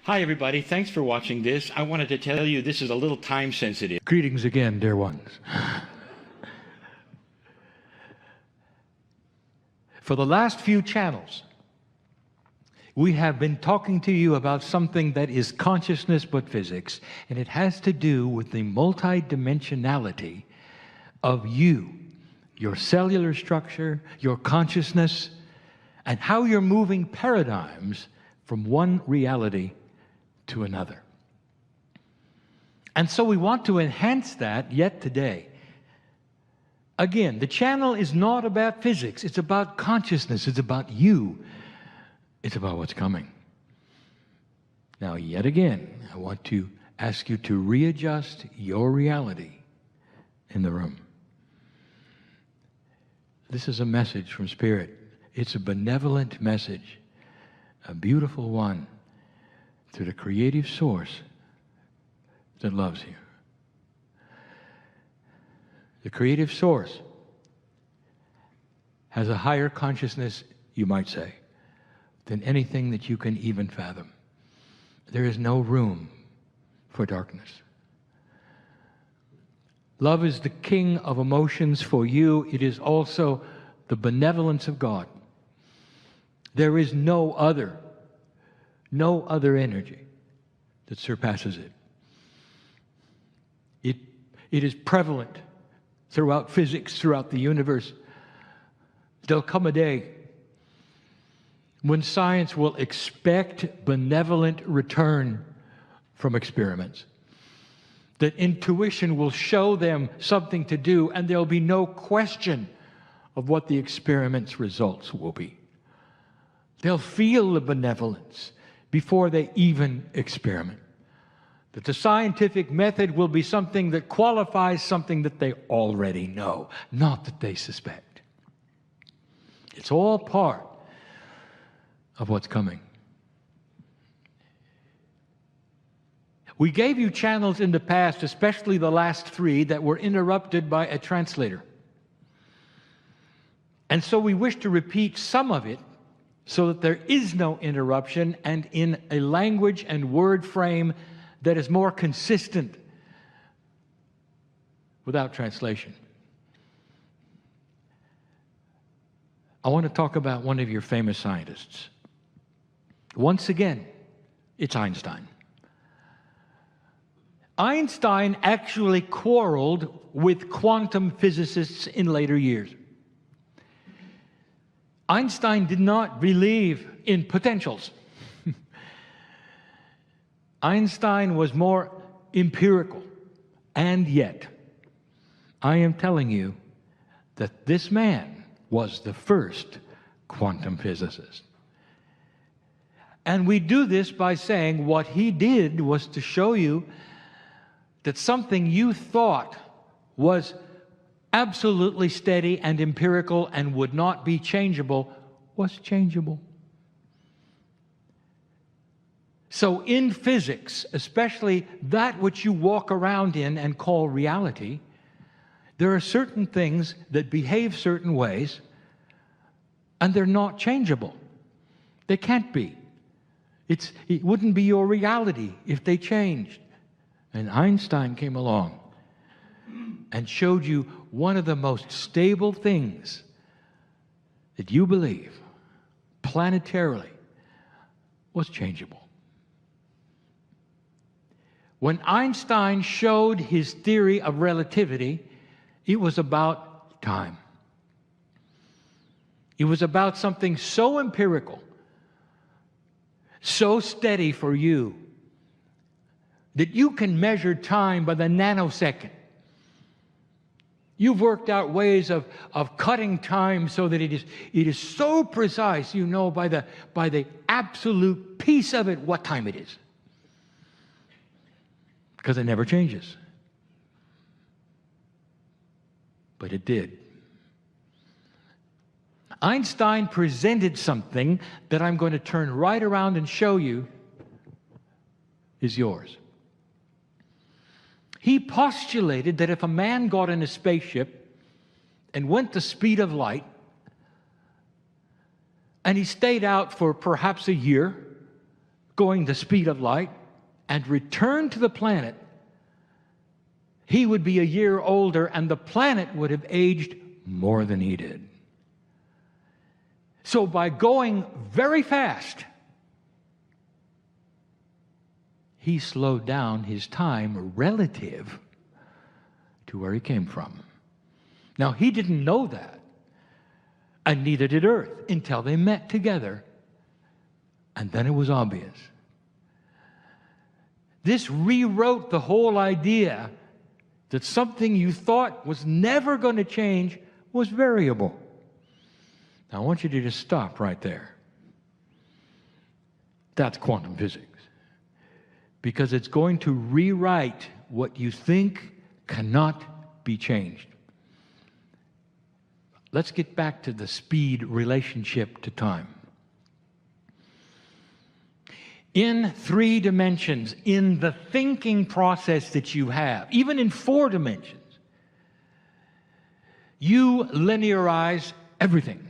Hi, everybody. Thanks for watching this. I wanted to tell you this is a little time sensitive. Greetings again, dear ones. For the last few channels, we have been talking to you about something that is consciousness but physics, and it has to do with the multidimensionality of you, your cellular structure, your consciousness, and how you're moving paradigms from one reality to another. And so we want to enhance that yet today. Again, the channel is not about physics, it's about consciousness, it's about you, it's about what's coming. Now, yet again, I want to ask you to readjust your reality in the room. This is a message from Spirit. It's a benevolent message, a beautiful one, through the creative source that loves you. The creative source has a higher consciousness, you might say, than anything that you can even fathom. There is no room for darkness. Love is the king of emotions for you. It is also the benevolence of God. There is no other energy that surpasses it. It is prevalent throughout physics, throughout the universe. There'll come a day when science will expect benevolent return from experiments. That intuition will show them something to do, and there'll be no question of what the experiment's results will be. They'll feel the benevolence before they even experiment. That the scientific method will be something that qualifies something that they already know, not that they suspect. It's all part of what's coming. We gave you channels in the past, especially the last 3, that were interrupted by a translator. And so we wish to repeat some of it so that there is no interruption and in a language and word frame that is more consistent without translation. I want to talk about one of your famous scientists. Once again, it's Einstein. Einstein actually quarreled with quantum physicists in later years. Einstein did not believe in potentials. Einstein was more empirical. And yet, I am telling you that this man was the first quantum physicist. And we do this by saying what he did was to show you that something you thought was absolutely steady and empirical and would not be changeable was changeable. So in physics, especially that which you walk around in and call reality, there are certain things that behave certain ways, and they're not changeable. They can't be. It wouldn't be your reality if they changed. And Einstein came along and showed you one of the most stable things that you believe planetarily was changeable. When Einstein showed his theory of relativity, it was about time. It was about something so empirical, so steady for you, that you can measure time by the nanosecond. You've worked out ways of cutting time so that it is so precise, you know by the absolute piece of it what time it is. Because it never changes. But it did. Einstein presented something that I'm going to turn right around and show you is yours. He postulated that if a man got in a spaceship and went the speed of light, and he stayed out for perhaps a year, going the speed of light, and return to the planet, he would be a year older and the planet would have aged more than he did. So by going very fast, he slowed down his time relative to where he came from. Now, he didn't know that, and neither did Earth, until they met together, and then it was obvious. This rewrote the whole idea that something you thought was never going to change was variable. Now, I want you to just stop right there. That's quantum physics. Because it's going to rewrite what you think cannot be changed. Let's get back to the speed relationship to time. In 3 dimensions, in the thinking process that you have, even in 4 dimensions, you linearize everything.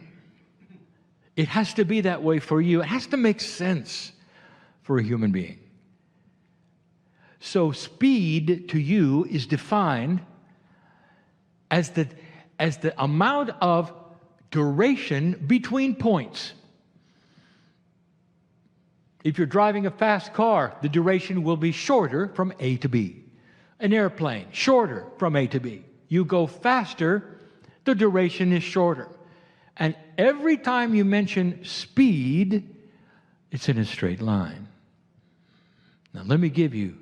It has to be that way for you. It has to make sense for a human being. So speed to you is defined as the amount of duration between points. If you're driving a fast car, the duration will be shorter from A to B. An airplane, shorter from A to B. You go faster, the duration is shorter. And every time you mention speed, it's in a straight line. Now let me give you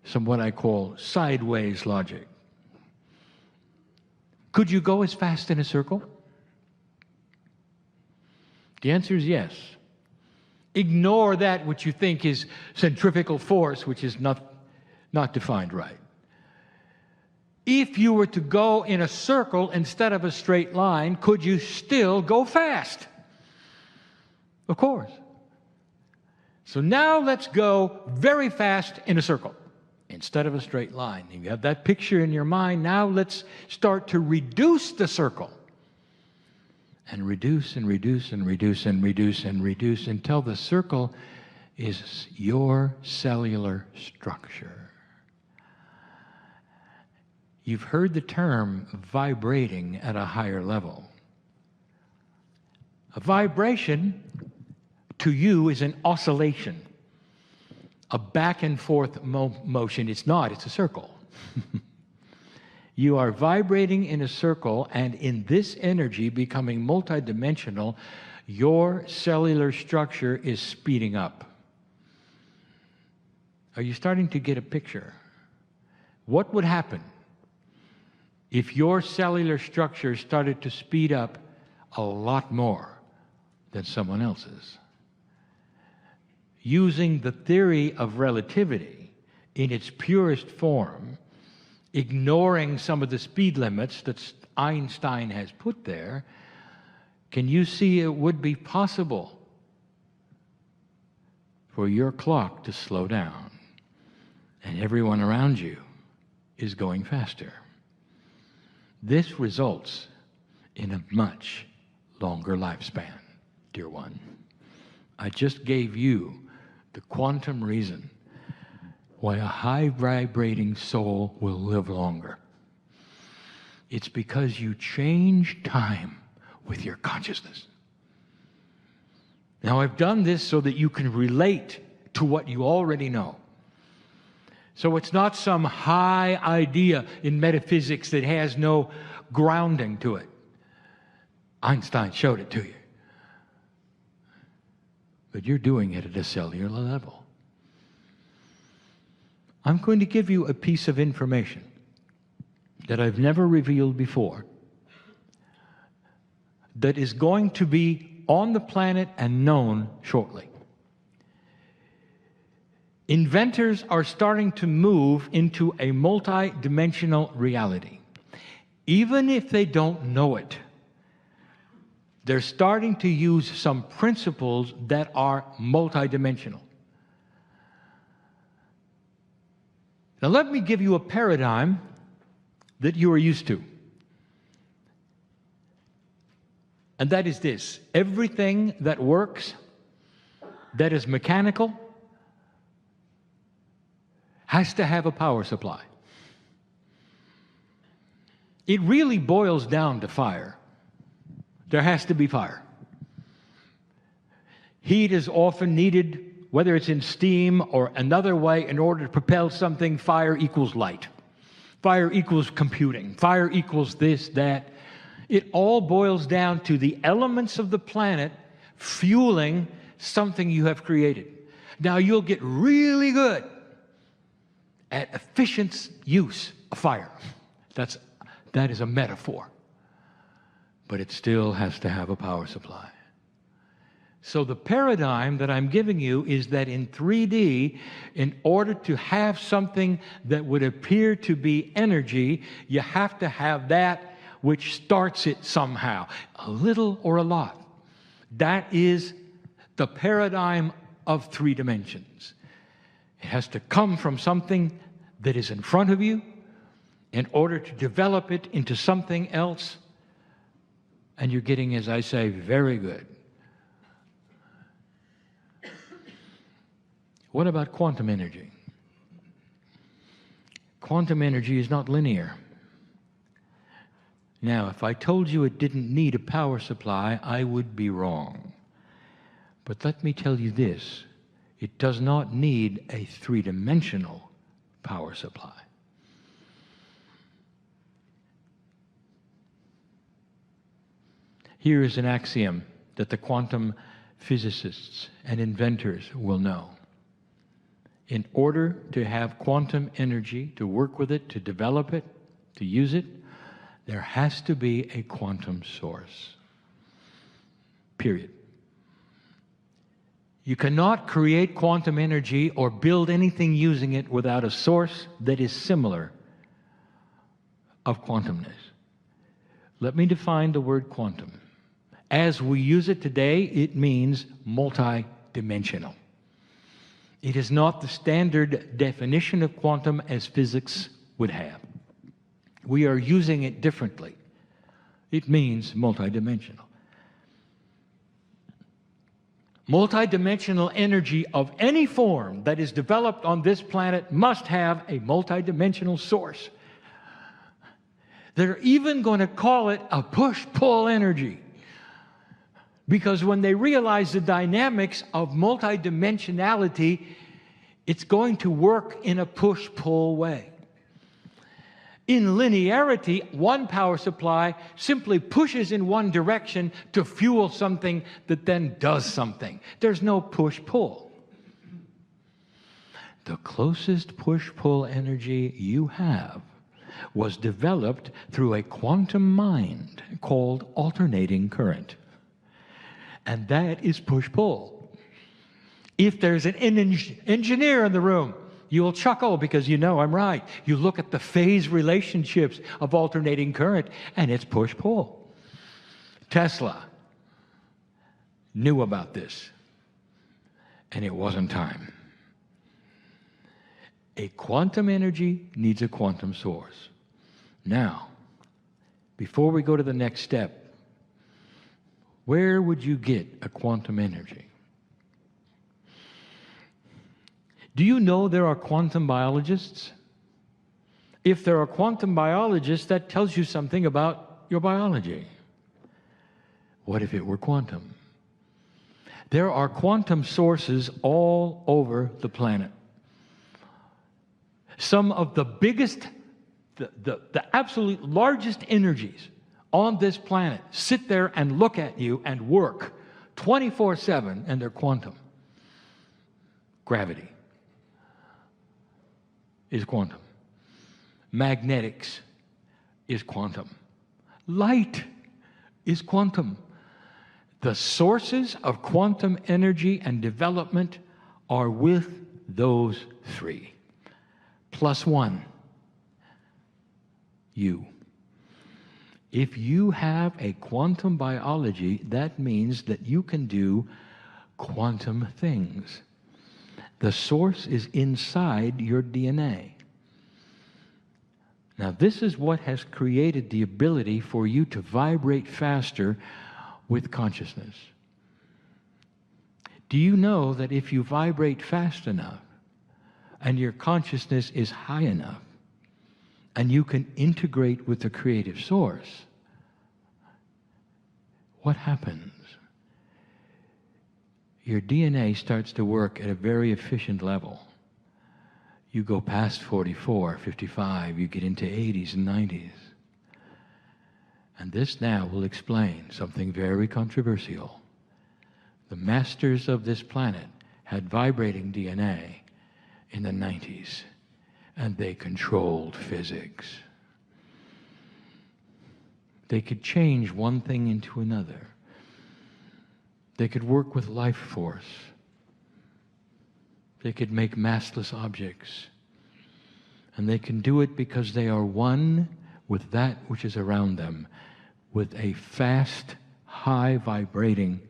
some what I call sideways logic. Could you go as fast in a circle? The answer is yes. Ignore that which you think is centrifugal force, which is not defined right. If you were to go in a circle instead of a straight line, could you still go fast? Of course. So now let's go very fast in a circle instead of a straight line. If you have that picture in your mind, now let's start to reduce the circle. And reduce and reduce and reduce and reduce and reduce until the circle is your cellular structure. You've heard the term vibrating at a higher level. A vibration to you is an oscillation, a back and forth motion. It's not, it's a circle. You are vibrating in a circle, and in this energy becoming multidimensional, your cellular structure is speeding up. Are you starting to get a picture? What would happen if your cellular structure started to speed up a lot more than someone else's? Using the theory of relativity in its purest form, ignoring some of the speed limits that Einstein has put there, can you see it would be possible for your clock to slow down and everyone around you is going faster? This results in a much longer lifespan, dear one. I just gave you the quantum reason why a high-vibrating soul will live longer. It's because you change time with your consciousness. Now, I've done this so that you can relate to what you already know. So it's not some high idea in metaphysics that has no grounding to it. Einstein showed it to you. But you're doing it at a cellular level. I'm going to give you a piece of information that I've never revealed before that is going to be on the planet and known shortly. Inventors are starting to move into a multi-dimensional reality. Even if they don't know it, they're starting to use some principles that are multi-dimensional. Now let me give you a paradigm that you are used to. And that is this: everything that works, that is mechanical, has to have a power supply. It really boils down to fire. There has to be fire. Heat is often needed, whether it's in steam or another way, in order to propel something. Fire equals light. Fire equals computing. Fire equals this, that. It all boils down to the elements of the planet fueling something you have created. Now, you'll get really good at efficient use of fire. That is a metaphor. But it still has to have a power supply. So the paradigm that I'm giving you is that in 3D, in order to have something that would appear to be energy, you have to have that which starts it somehow, a little or a lot. That is the paradigm of 3 dimensions. It has to come from something that is in front of you in order to develop it into something else. And you're getting, as I say, very good. What about quantum energy? Quantum energy is not linear. Now, if I told you it didn't need a power supply, I would be wrong. But let me tell you this, it does not need a 3-dimensional power supply. Here is an axiom that the quantum physicists and inventors will know. In order to have quantum energy, to work with it, to develop it, to use it, there has to be a quantum source. Period. You cannot create quantum energy or build anything using it without a source that is similar of quantumness. Let me define the word quantum. As we use it today, it means multidimensional. It is not the standard definition of quantum as physics would have. We are using it differently. It means multidimensional. Multidimensional energy of any form that is developed on this planet must have a multidimensional source. They're even going to call it a push-pull energy. Because when they realize the dynamics of multidimensionality, it's going to work in a push-pull way. In linearity, one power supply simply pushes in one direction to fuel something that then does something. There's no push-pull. The closest push-pull energy you have was developed through a quantum mind called alternating current. And that is push-pull. If there's an engineer in the room, you will chuckle because you know I'm right. You look at the phase relationships of alternating current, and it's push-pull. Tesla knew about this, and it wasn't time. A quantum energy needs a quantum source. Now, before we go to the next step, where would you get a quantum energy? Do you know there are quantum biologists? If there are quantum biologists, that tells you something about your biology. What if it were quantum? There are quantum sources all over the planet. Some of the biggest, the absolute largest energies on this planet sit there and look at you and work 24/7, and they're quantum. Gravity is quantum. Magnetics is quantum. Light is quantum. The sources of quantum energy and development are with those 3. Plus 1, you. If you have a quantum biology, that means that you can do quantum things. The source is inside your DNA. Now, this is what has created the ability for you to vibrate faster with consciousness. Do you know that if you vibrate fast enough, and your consciousness is high enough, and you can integrate with the creative source, what happens? Your DNA starts to work at a very efficient level. You go past 44, 55, you get into 80s and 90s. And this now will explain something very controversial. The masters of this planet had vibrating DNA in the 90s, and they controlled physics. They could change one thing into another. They could work with life force. They could make massless objects. And they can do it because they are one with that which is around them, with a fast, high vibrating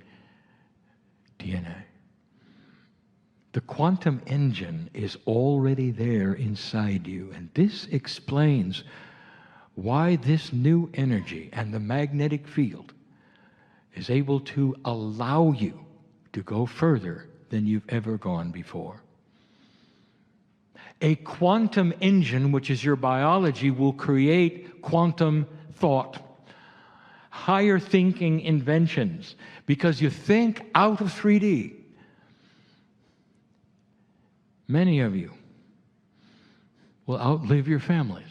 DNA. The quantum engine is already there inside you, and this explains why this new energy and the magnetic field is able to allow you to go further than you've ever gone before. A quantum engine, which is your biology, will create quantum thought, higher thinking inventions, because you think out of 3D. Many of you will outlive your families.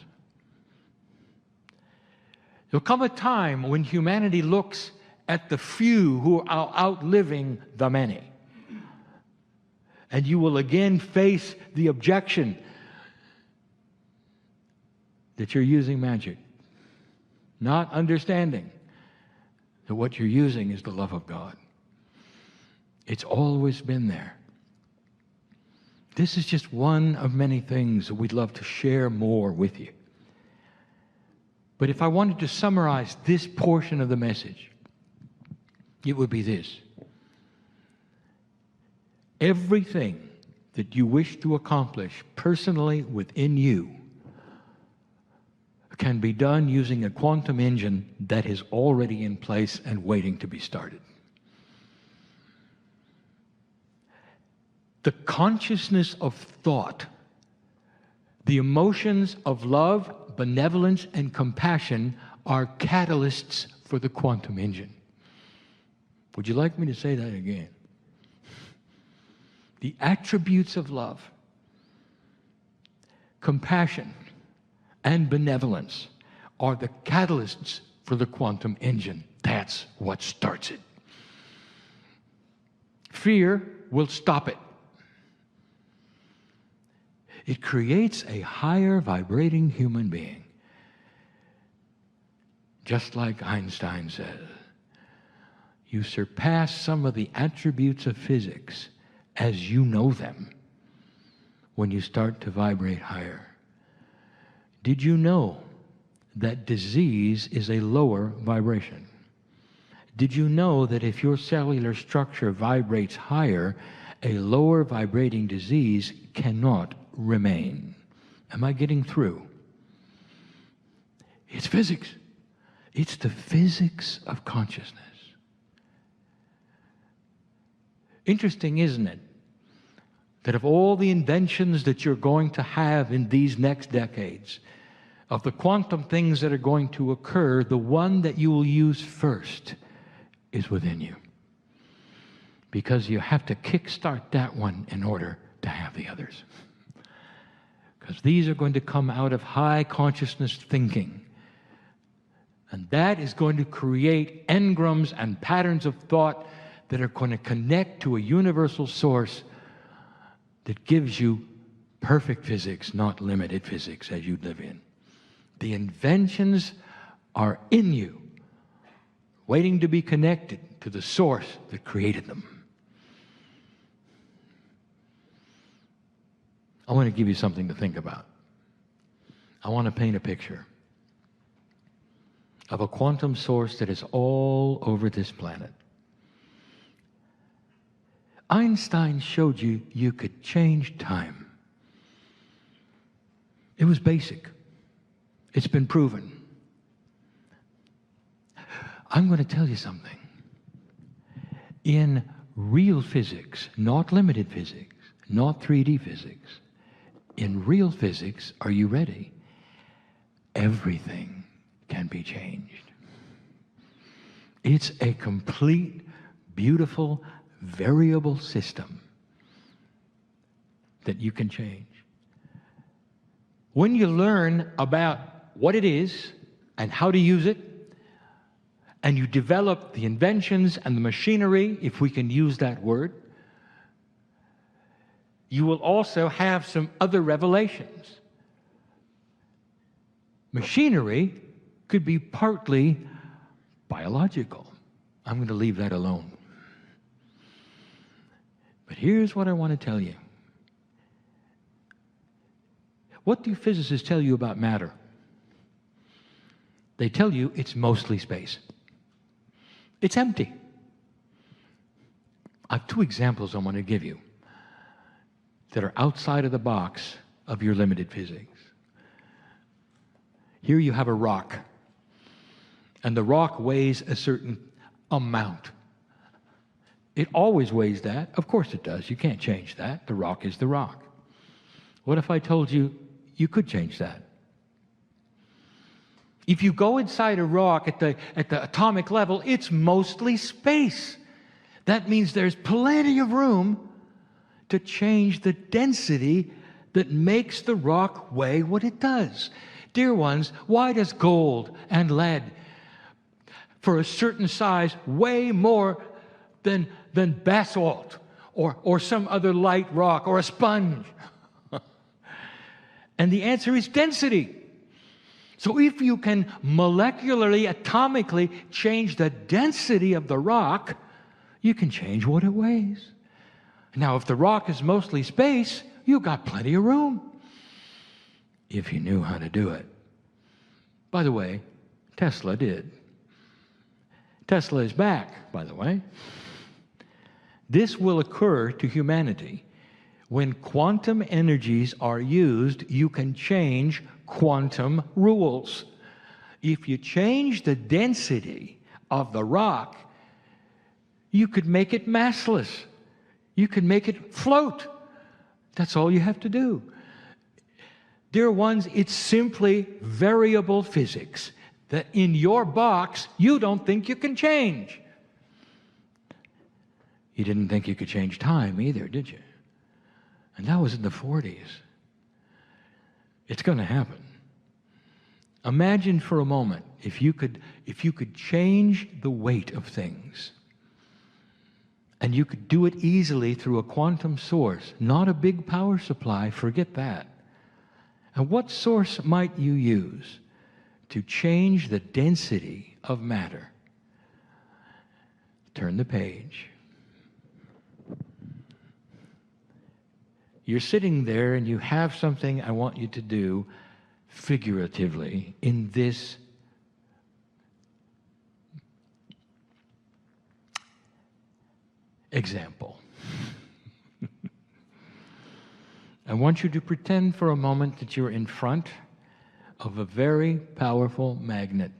There'll come a time when humanity looks at the few who are outliving the many. And you will again face the objection that you're using magic, not understanding that what you're using is the love of God. It's always been there. This is just one of many things that we'd love to share more with you. But if I wanted to summarize this portion of the message, it would be this. Everything that you wish to accomplish personally within you can be done using a quantum engine that is already in place and waiting to be started. The consciousness of thought, the emotions of love, benevolence, and compassion are catalysts for the quantum engine. Would you like me to say that again? The attributes of love, compassion, and benevolence are the catalysts for the quantum engine. That's what starts it. Fear will stop it. It creates a higher vibrating human being. Just like Einstein says, you surpass some of the attributes of physics as you know them when you start to vibrate higher. Did you know that disease is a lower vibration? Did you know that if your cellular structure vibrates higher, a lower vibrating disease cannot remain? Am I getting through? It's physics. It's the physics of consciousness. Interesting, isn't it, that of all the inventions that you're going to have in these next decades, of the quantum things that are going to occur, the one that you will use first is within you. Because you have to kickstart that one in order to have the others. Because these are going to come out of high consciousness thinking. And that is going to create engrams and patterns of thought that are going to connect to a universal source that gives you perfect physics, not limited physics as you live in. The inventions are in you, waiting to be connected to the source that created them. I want to give you something to think about. I want to paint a picture of a quantum source that is all over this planet. Einstein showed you you could change time. It was basic. It's been proven. I'm going to tell you something. In real physics, not limited physics, not 3D physics, in real physics, are you ready? Everything can be changed. It's a complete, beautiful, variable system that you can change. When you learn about what it is and how to use it, and you develop the inventions and the machinery, if we can use that word, you will also have some other revelations. Machinery could be partly biological. I'm going to leave that alone. But here's what I want to tell you. What do physicists tell you about matter? They tell you it's mostly space. It's empty. I have two examples I want to give you that are outside of the box of your limited physics. Here you have a rock, and the rock weighs a certain amount. It always weighs that. Of course it does. You can't change that. The rock is the rock. What if I told you you could change that? If you go inside a rock at the atomic level, it's mostly space. That means there's plenty of room to change the density that makes the rock weigh what it does. Dear ones, why does gold and lead, for a certain size, weigh more than basalt or some other light rock or a sponge? And the answer is density. So if you can molecularly, atomically change the density of the rock, you can change what it weighs. Now, if the rock is mostly space, you've got plenty of room, if you knew how to do it. By the way, Tesla did. Tesla is back, by the way. This will occur to humanity. When quantum energies are used, you can change quantum rules. If you change the density of the rock, you could make it massless. You can make it float. That's all you have to do. Dear ones, it's simply variable physics that in your box you don't think you can change. You didn't think you could change time either, did you? And that was in the 40s. It's going to happen. Imagine for a moment if you could change the weight of things. And you could do it easily through a quantum source, not a big power supply, forget that. And what source might you use to change the density of matter? Turn the page. You're sitting there and you have something I want you to do figuratively in this example. I want you to pretend for a moment that you're in front of a very powerful magnet.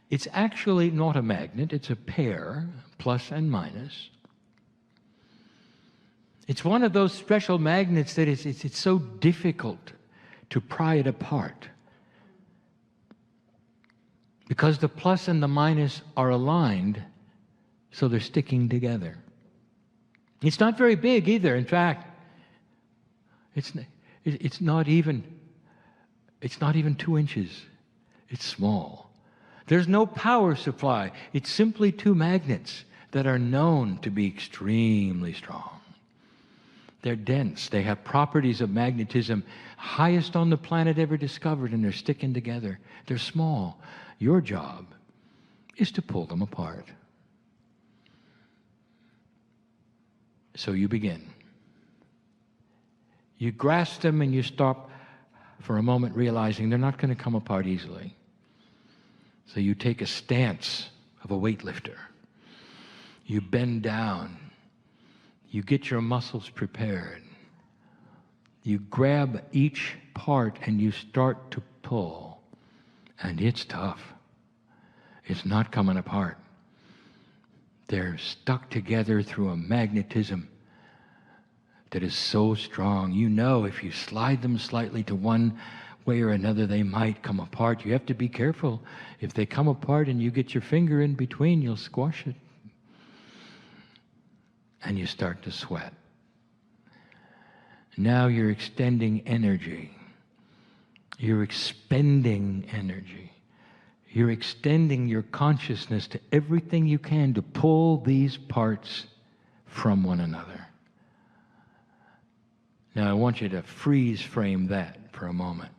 It's actually not a magnet, it's a pair, plus and minus. It's one of those special magnets that it's so difficult to pry it apart, because the plus and the minus are aligned, so they're sticking together. It's not very big either. In fact, it's not even 2 inches. It's small. There's no power supply. It's simply two magnets that are known to be extremely strong. They're dense. They have properties of magnetism highest on the planet ever discovered, and they're sticking together. They're small. Your job is to pull them apart. So you begin. You grasp them and you stop for a moment, realizing they're not going to come apart easily. So you take a stance of a weightlifter. You bend down. You get your muscles prepared. You grab each part and you start to pull. And it's tough. It's not coming apart. They're stuck together through a magnetism that is so strong. You know, if you slide them slightly to one way or another, they might come apart. You have to be careful. If they come apart and you get your finger in between, you'll squash it. And you start to sweat. Now you're extending energy. You're expending energy. You're extending your consciousness to everything you can to pull these parts from one another. Now I want you to freeze frame that for a moment.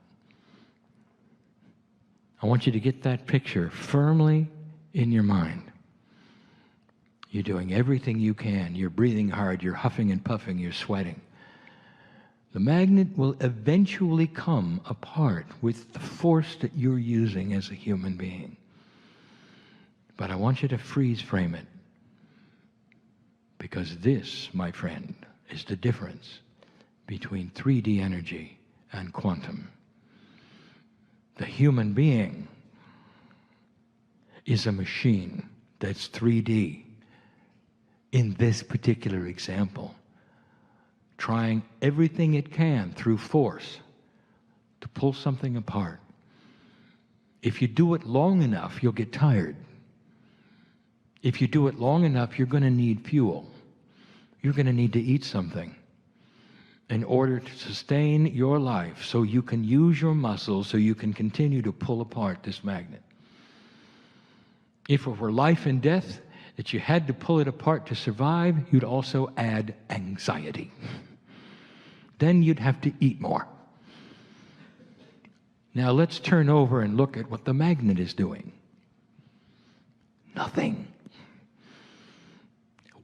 I want you to get that picture firmly in your mind. You're doing everything you can. You're breathing hard. You're huffing and puffing. You're sweating. The magnet will eventually come apart with the force that you're using as a human being. But I want you to freeze frame it. Because this, my friend, is the difference between 3D energy and quantum. The human being is a machine that's 3D in this particular example, trying everything it can through force to pull something apart. If you do it long enough, you'll get tired. If you do it long enough, you're going to need fuel. You're going to need to eat something in order to sustain your life so you can use your muscles, so you can continue to pull apart this magnet. If it were life and death, that you had to pull it apart to survive, you'd also add anxiety. Then you'd have to eat more. Now let's turn over and look at what the magnet is doing. Nothing.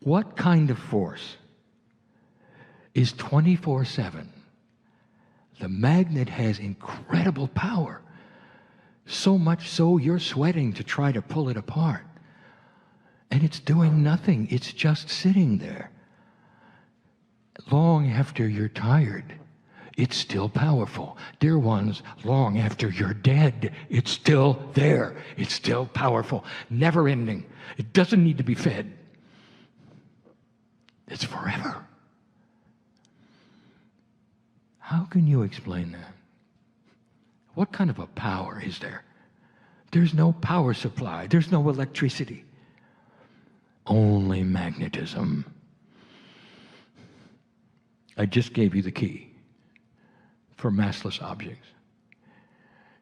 What kind of force is 24/7? The magnet has incredible power. So much so you're sweating to try to pull it apart. And it's doing nothing. It's just sitting there. Long after you're tired, it's still powerful. Dear ones, long after you're dead, it's still there. It's still powerful. Never ending. It doesn't need to be fed. It's forever. How can you explain that? What kind of a power is there? There's no power supply. There's no electricity. Only magnetism. I just gave you the key for massless objects.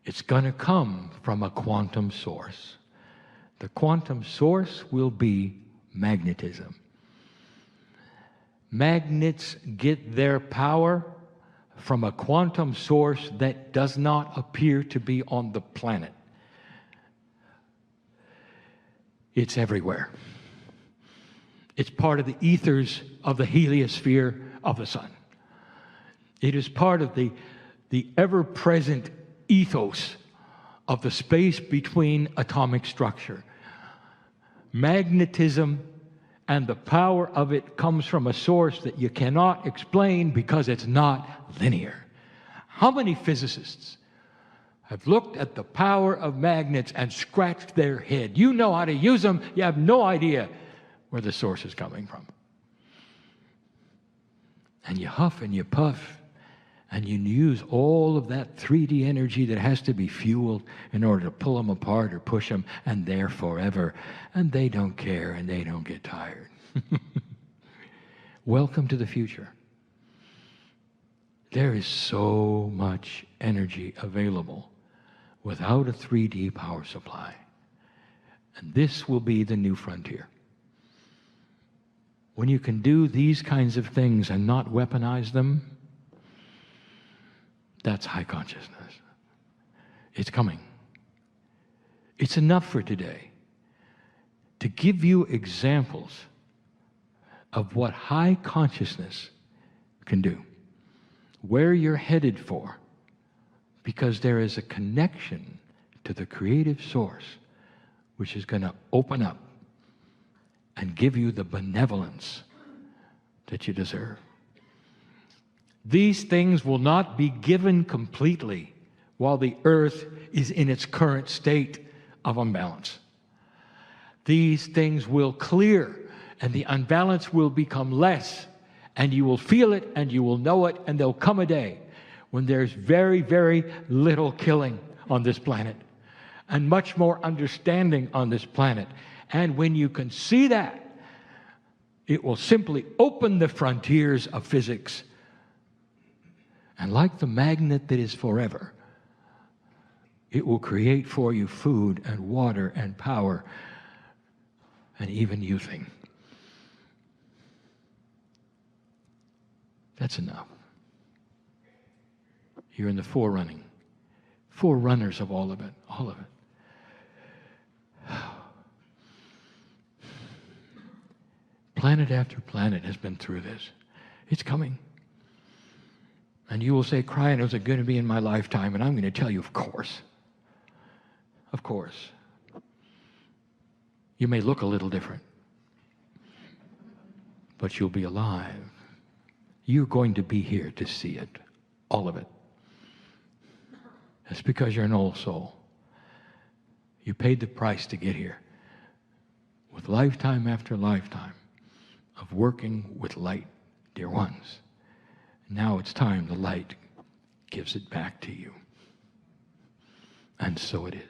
It's going to come from a quantum source. The quantum source will be magnetism. Magnets get their power from a quantum source that does not appear to be on the planet. It's everywhere. It's part of the ethers of the heliosphere of the sun. It is part of the ever-present ethos of the space between atomic structure. Magnetism and the power of it comes from a source that you cannot explain because it's not linear. How many physicists have looked at the power of magnets and scratched their head? You know how to use them, you have no idea where the source is coming from. And you huff and you puff, and you use all of that 3D energy that has to be fueled in order to pull them apart or push them, and they're forever. And they don't care, and they don't get tired. Welcome to the future. There is so much energy available without a 3D power supply. And this will be the new frontier. When you can do these kinds of things and not weaponize them, that's high consciousness. It's coming. It's enough for today to give you examples of what high consciousness can do, where you're headed for, because there is a connection to the creative source which is going to open up and give you the benevolence that you deserve. These things will not be given completely while the earth is in its current state of unbalance. These things will clear, and the unbalance will become less, And you will feel it, and you will know it, and there'll come a day when there's very, very little killing on this planet, and much more understanding on this planet. And when you can see that, it will simply open the frontiers of physics. And like the magnet that is forever, it will create for you food and water and power and even youthing. That's enough. You're in the forerunners of all of it, all of it. Planet after planet has been through this. It's coming. And you will say, Kryon, is it going to be in my lifetime? And I'm going to tell you, of course. Of course. You may look a little different, but you'll be alive. You're going to be here to see it, all of it. That's because you're an old soul. You paid the price to get here, with lifetime after lifetime of working with light, dear ones. Now it's time the light gives it back to you. And so it is.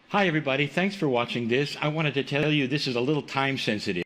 Hi, everybody. Thanks for watching this. I wanted to tell you this is a little time sensitive.